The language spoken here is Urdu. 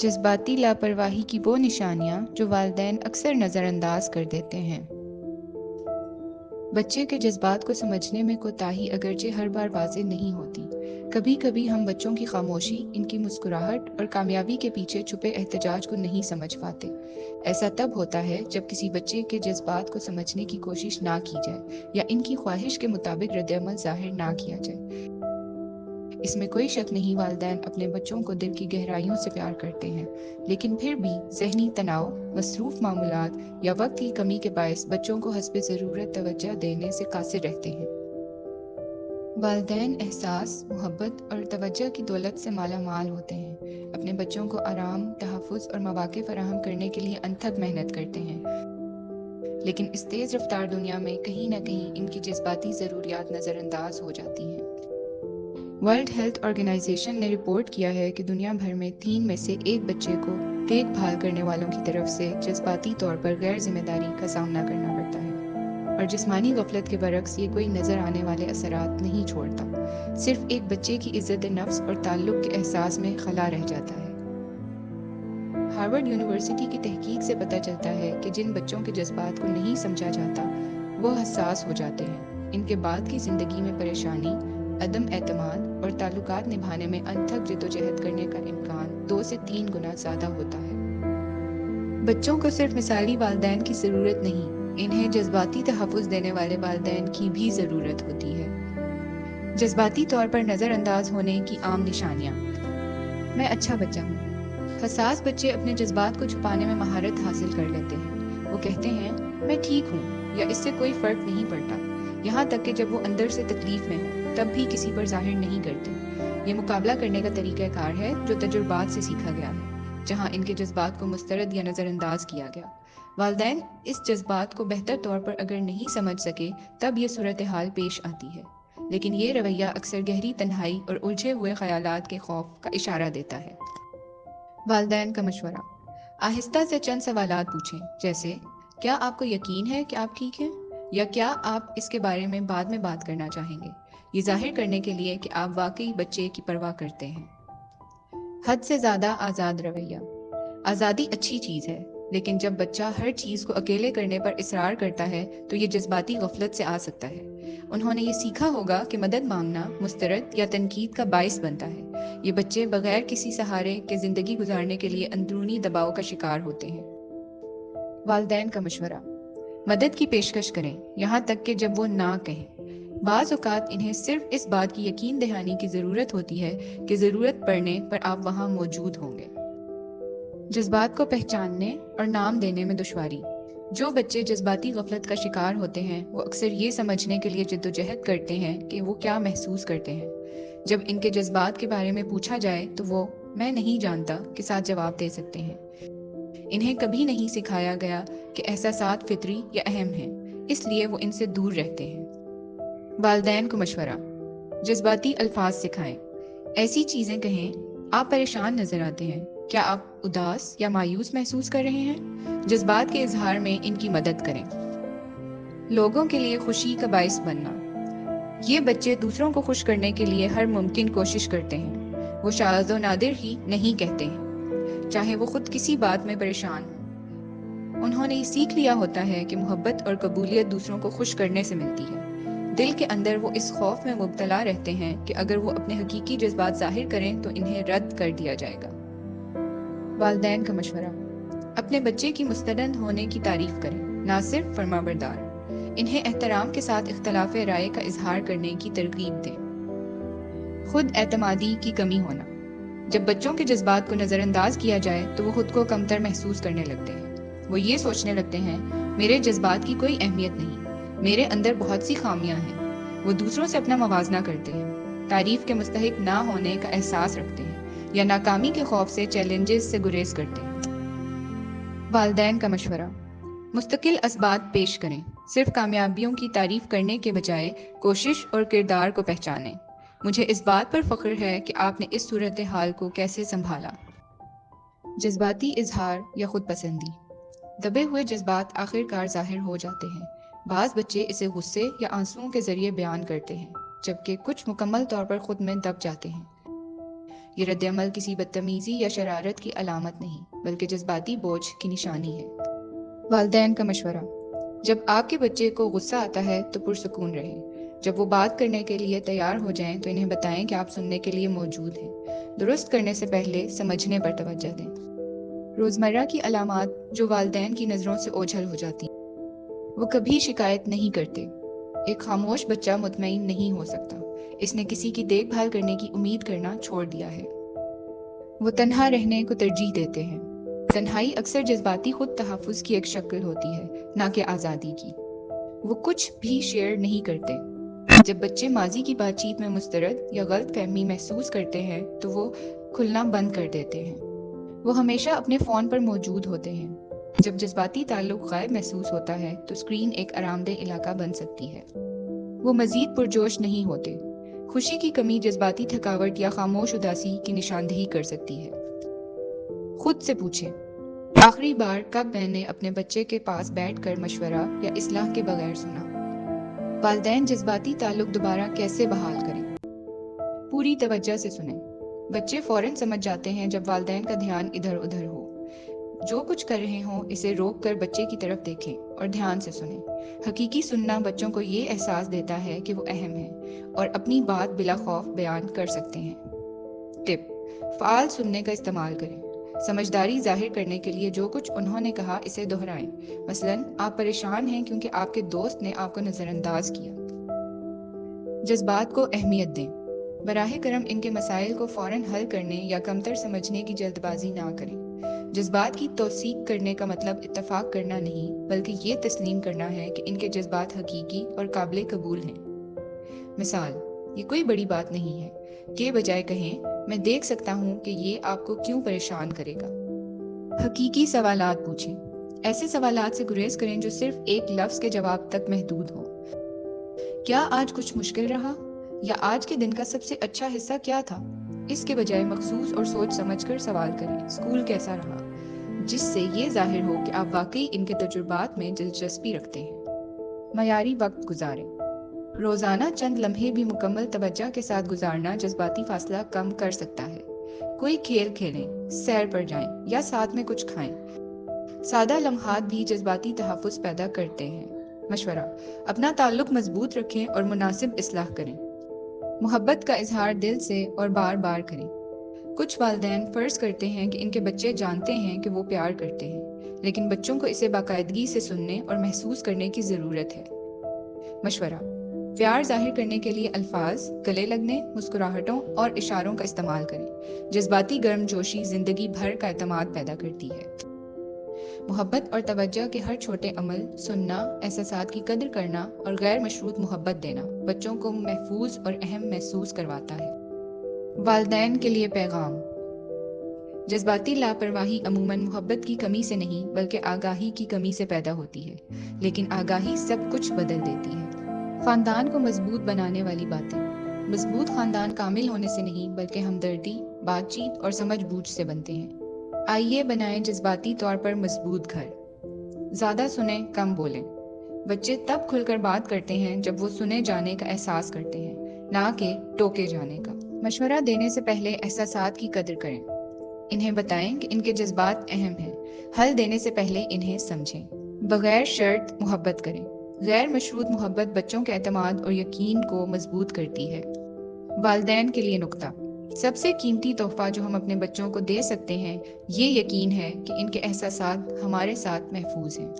جذباتی لاپرواہی کی وہ نشانیاں جو والدین اکثر نظر انداز کر دیتے ہیں۔ بچے کے جذبات کو سمجھنے میں کوتاہی اگرچہ ہر بار واضح نہیں ہوتی۔ کبھی کبھی ہم بچوں کی خاموشی، ان کی مسکراہٹ اور کامیابی کے پیچھے چھپے احتجاج کو نہیں سمجھ پاتے۔ ایسا تب ہوتا ہے جب کسی بچے کے جذبات کو سمجھنے کی کوشش نہ کی جائے یا ان کی خواہش کے مطابق ردعمل ظاہر نہ کیا جائے۔ اس میں کوئی شک نہیں، والدین اپنے بچوں کو دل کی گہرائیوں سے پیار کرتے ہیں، لیکن پھر بھی ذہنی تناؤ، مصروف معمولات یا وقت کی کمی کے باعث بچوں کو حسب ضرورت توجہ دینے سے قاصر رہتے ہیں۔ والدین احساس، محبت اور توجہ کی دولت سے مالا مال ہوتے ہیں، اپنے بچوں کو آرام، تحفظ اور مواقع فراہم کرنے کے لیے انتھک محنت کرتے ہیں، لیکن اس تیز رفتار دنیا میں کہیں نہ کہیں ان کی جذباتی ضروریات نظر انداز ہو جاتی ہیں۔ ورلڈ ہیلتھ آرگنائزیشن نے رپورٹ کیا ہے کہ دنیا بھر میں 3 میں سے 1 بچے کو دیکھ بھال کرنے والوں کی طرف سے جذباتی طور پر غیر ذمہ داری کا سامنا کرنا پڑتا ہے، اور جسمانی غفلت کے برعکس یہ کوئی نظر آنے والے اثرات نہیں چھوڑتا، صرف ایک بچے کی عزت نفس اور تعلق کے احساس میں خلا رہ جاتا ہے۔ ہارورڈ یونیورسٹی کی تحقیق سے پتہ چلتا ہے کہ جن بچوں کے جذبات کو نہیں سمجھا جاتا وہ حساس ہو جاتے ہیں، ان کے بعد کی زندگی میں پریشانی، عدم اعتماد اور تعلقات نبھانے میں انتھک جدوجہد کرنے کا امکان 2 سے 3 گنا زیادہ ہوتا ہے۔ بچوں کو صرف مثالی والدین کی ضرورت نہیں، انہیں جذباتی تحفظ دینے والے والدین کی بھی ضرورت ہوتی ہے۔ جذباتی طور پر نظر انداز ہونے کی عام نشانیاں۔ میں اچھا بچہ ہوں۔ حساس بچے اپنے جذبات کو چھپانے میں مہارت حاصل کر لیتے ہیں۔ وہ کہتے ہیں میں ٹھیک ہوں یا اس سے کوئی فرق نہیں پڑتا، یہاں تک کہ جب وہ اندر سے تکلیف میں ہوں تب بھی کسی پر ظاہر نہیں کرتے۔ یہ مقابلہ کرنے کا طریقہ کار ہے جو تجربات سے سیکھا گیا ہے، جہاں ان کے جذبات کو مسترد یا نظر انداز کیا گیا۔ والدین اس جذبات کو بہتر طور پر اگر نہیں سمجھ سکے تب یہ صورتحال پیش آتی ہے، لیکن یہ رویہ اکثر گہری تنہائی اور الجھے ہوئے خیالات کے خوف کا اشارہ دیتا ہے۔ والدین کا مشورہ۔ آہستہ سے چند سوالات پوچھیں، جیسے کیا آپ کو یقین ہے کہ آپ ٹھیک ہیں، یا کیا آپ اس کے بارے میں بعد میں بات کرنا چاہیں گے، یہ ظاہر کرنے کے لیے کہ آپ واقعی بچے کی پرواہ کرتے ہیں۔ حد سے زیادہ آزاد رویہ۔ آزادی اچھی چیز ہے، لیکن جب بچہ ہر چیز کو اکیلے کرنے پر اصرار کرتا ہے تو یہ جذباتی غفلت سے آ سکتا ہے۔ انہوں نے یہ سیکھا ہوگا کہ مدد مانگنا مسترد یا تنقید کا باعث بنتا ہے۔ یہ بچے بغیر کسی سہارے کے زندگی گزارنے کے لیے اندرونی دباؤ کا شکار ہوتے ہیں۔ والدین کا مشورہ۔ مدد کی پیشکش کریں، یہاں تک کہ جب وہ نہ کہیں۔ بعض اوقات انہیں صرف اس بات کی یقین دہانی کی ضرورت ہوتی ہے کہ ضرورت پڑنے پر آپ وہاں موجود ہوں گے۔ جذبات کو پہچاننے اور نام دینے میں دشواری۔ جو بچے جذباتی غفلت کا شکار ہوتے ہیں وہ اکثر یہ سمجھنے کے لیے جدوجہد کرتے ہیں کہ وہ کیا محسوس کرتے ہیں۔ جب ان کے جذبات کے بارے میں پوچھا جائے تو وہ میں نہیں جانتا کے ساتھ جواب دے سکتے ہیں۔ انہیں کبھی نہیں سکھایا گیا کہ احساسات فطری یا اہم ہیں، اس لیے وہ ان سے دور رہتے ہیں۔ والدین کو مشورہ۔ جذباتی الفاظ سکھائیں۔ ایسی چیزیں کہیں، آپ پریشان نظر آتے ہیں، کیا آپ اداس یا مایوس محسوس کر رہے ہیں؟ جذبات کے اظہار میں ان کی مدد کریں۔ لوگوں کے لیے خوشی کا باعث بننا۔ یہ بچے دوسروں کو خوش کرنے کے لیے ہر ممکن کوشش کرتے ہیں، وہ شاذ و نادر ہی نہیں کہتے ہیں، چاہے وہ خود کسی بات میں پریشان ہوں۔ انہوں نے یہ سیکھ لیا ہوتا ہے کہ محبت اور قبولیت دوسروں کو خوش کرنے سے ملتی ہے۔ دل کے اندر وہ اس خوف میں مبتلا رہتے ہیں کہ اگر وہ اپنے حقیقی جذبات ظاہر کریں تو انہیں رد کر دیا جائے گا۔ والدین کا مشورہ۔ اپنے بچے کی مستند ہونے کی تعریف کریں، نہ صرف فرمانبردار۔ انہیں احترام کے ساتھ اختلاف رائے کا اظہار کرنے کی ترغیب دیں۔ خود اعتمادی کی کمی ہونا۔ جب بچوں کے جذبات کو نظر انداز کیا جائے تو وہ خود کو کمتر محسوس کرنے لگتے ہیں۔ وہ یہ سوچنے لگتے ہیں میرے جذبات کی کوئی اہمیت نہیں، میرے اندر بہت سی خامیاں ہیں۔ وہ دوسروں سے اپنا موازنہ کرتے ہیں، تعریف کے مستحق نہ ہونے کا احساس رکھتے ہیں، یا ناکامی کے خوف سے چیلنجز سے گریز کرتے ہیں۔ والدین کا مشورہ۔ مستقل اسبات پیش کریں، صرف کامیابیوں کی تعریف کرنے کے بجائے کوشش اور کردار کو پہچانیں۔ مجھے اس بات پر فخر ہے کہ آپ نے اس صورتحال کو کیسے سنبھالا۔ جذباتی اظہار یا خود پسندی۔ دبے ہوئے جذبات آخر کار ظاہر ہو جاتے ہیں۔ بعض بچے اسے غصے یا آنسوؤں کے ذریعے بیان کرتے ہیں، جبکہ کچھ مکمل طور پر خود میں دب جاتے ہیں۔ یہ رد عمل کسی بدتمیزی یا شرارت کی علامت نہیں بلکہ جذباتی بوجھ کی نشانی ہے۔ والدین کا مشورہ: جب آپ کے بچے کو غصہ آتا ہے تو پرسکون رہیں۔ جب وہ بات کرنے کے لیے تیار ہو جائیں تو انہیں بتائیں کہ آپ سننے کے لیے موجود ہیں۔ درست کرنے سے پہلے سمجھنے پر توجہ دیں۔ روزمرہ کی علامات جو والدین کی نظروں سے اوجھل ہو جاتی ہیں۔ وہ کبھی شکایت نہیں کرتے۔ ایک خاموش بچہ مطمئن نہیں ہو سکتا۔ اس نے کسی کی دیکھ بھال کرنے کی امید کرنا چھوڑ دیا ہے۔ وہ تنہا رہنے کو ترجیح دیتے ہیں۔ تنہائی اکثر جذباتی خود تحفظ کی ایک شکل ہوتی ہے، نہ کہ آزادی کی۔ وہ کچھ بھی شیئر نہیں کرتے۔ جب بچے ماضی کی بات چیت میں مسترد یا غلط فہمی محسوس کرتے ہیں تو وہ کھلنا بند کر دیتے ہیں۔ وہ ہمیشہ اپنے فون پر موجود ہوتے ہیں۔ جب جذباتی تعلق غائب محسوس ہوتا ہے تو اسکرین ایک آرام دہ علاقہ بن سکتی ہے۔ وہ مزید پرجوش نہیں ہوتے۔ خوشی کی کمی جذباتی تھکاوٹ یا خاموش اداسی کی نشاندہی کر سکتی ہے۔ خود سے پوچھیں، آخری بار کب میں نے اپنے بچے کے پاس بیٹھ کر مشورہ یا اصلاح کے بغیر سنا؟ والدین جذباتی تعلق دوبارہ کیسے بحال کریں؟ پوری توجہ سے سنیں۔ بچے فوراً سمجھ جاتے ہیں جب والدین کا دھیان ادھر ادھر ہو۔ جو کچھ کر رہے ہوں اسے روک کر بچے کی طرف دیکھیں اور دھیان سے سنیں۔ حقیقی سننا بچوں کو یہ احساس دیتا ہے کہ وہ اہم ہیں اور اپنی بات بلا خوف بیان کر سکتے ہیں۔ ٹپ: فعال سننے کا استعمال کریں۔ سمجھداری ظاہر کرنے کے لیے جو کچھ انہوں نے کہا اسے دہرائیں۔ مثلاً، آپ پریشان ہیں کیونکہ آپ کے دوست نے آپ کو نظر انداز کیا۔ جذبات کو اہمیت دیں۔ براہ کرم ان کے مسائل کو فوراً حل کرنے یا کمتر سمجھنے کی جلد بازی نہ کریں۔ جذبات کی توثیق کرنے کا مطلب اتفاق کرنا نہیں بلکہ یہ تسلیم کرنا ہے کہ ان کے جذبات حقیقی اور قابل قبول ہیں۔ مثال: یہ کوئی بڑی بات نہیں ہے، کے بجائے کہیں میں دیکھ سکتا ہوں کہ یہ آپ کو کیوں پریشان کرے گا۔ حقیقی سوالات پوچھیں۔ ایسے سوالات سے گریز کریں جو صرف ایک لفظ کے جواب تک محدود ہوں۔ کیا آج کچھ مشکل رہا؟ یا آج کے دن کا سب سے اچھا حصہ کیا تھا؟ اس کے بجائے مخصوص اور سوچ سمجھ کر سوال کریں، اسکول کیسا رہا؟ جس سے یہ ظاہر ہو کہ آپ واقعی ان کے تجربات میں دلچسپی رکھتے ہیں۔ معیاری وقت گزاریں۔ روزانہ چند لمحے بھی مکمل توجہ کے ساتھ گزارنا جذباتی فاصلہ کم کر سکتا ہے۔ کوئی کھیل کھیلیں، سیر پر جائیں یا ساتھ میں کچھ کھائیں۔ سادہ لمحات بھی جذباتی تحفظ پیدا کرتے ہیں۔ مشورہ: اپنا تعلق مضبوط رکھیں اور مناسب اصلاح کریں۔ محبت کا اظہار دل سے اور بار بار کریں۔ کچھ والدین فرض کرتے ہیں کہ ان کے بچے جانتے ہیں کہ وہ پیار کرتے ہیں، لیکن بچوں کو اسے باقاعدگی سے سننے اور محسوس کرنے کی ضرورت ہے۔ مشورہ: پیار ظاہر کرنے کے لیے الفاظ، گلے لگنے، مسکراہٹوں اور اشاروں کا استعمال کریں۔ جذباتی گرم جوشی زندگی بھر کا اعتماد پیدا کرتی ہے۔ محبت اور توجہ کے ہر چھوٹے عمل، سننا، احساسات کی قدر کرنا اور غیر مشروط محبت دینا بچوں کو محفوظ اور اہم محسوس کرواتا ہے۔ والدین کے لیے پیغام: جذباتی لاپرواہی عموماً محبت کی کمی سے نہیں بلکہ آگاہی کی کمی سے پیدا ہوتی ہے، لیکن آگاہی سب کچھ بدل دیتی ہے۔ خاندان کو مضبوط بنانے والی باتیں: مضبوط خاندان کامل ہونے سے نہیں بلکہ ہمدردی، بات چیت اور سمجھ بوجھ سے بنتے ہیں۔ آئیے بنائیں جذباتی طور پر مضبوط گھر۔ زیادہ سنیں، کم بولیں۔ بچے تب کھل کر بات کرتے ہیں جب وہ سنے جانے کا احساس کرتے ہیں، نہ کہ ٹوکے جانے کا۔ مشورہ دینے سے پہلے احساسات کی قدر کریں۔ انہیں بتائیں کہ ان کے جذبات اہم ہیں۔ حل دینے سے پہلے انہیں سمجھیں۔ بغیر شرط محبت کریں۔ غیر مشروط محبت بچوں کے اعتماد اور یقین کو مضبوط کرتی ہے۔ والدین کے لیے نکتہ: سب سے قیمتی تحفہ جو ہم اپنے بچوں کو دے سکتے ہیں یہ یقین ہے کہ ان کے احساسات ہمارے ساتھ محفوظ ہیں۔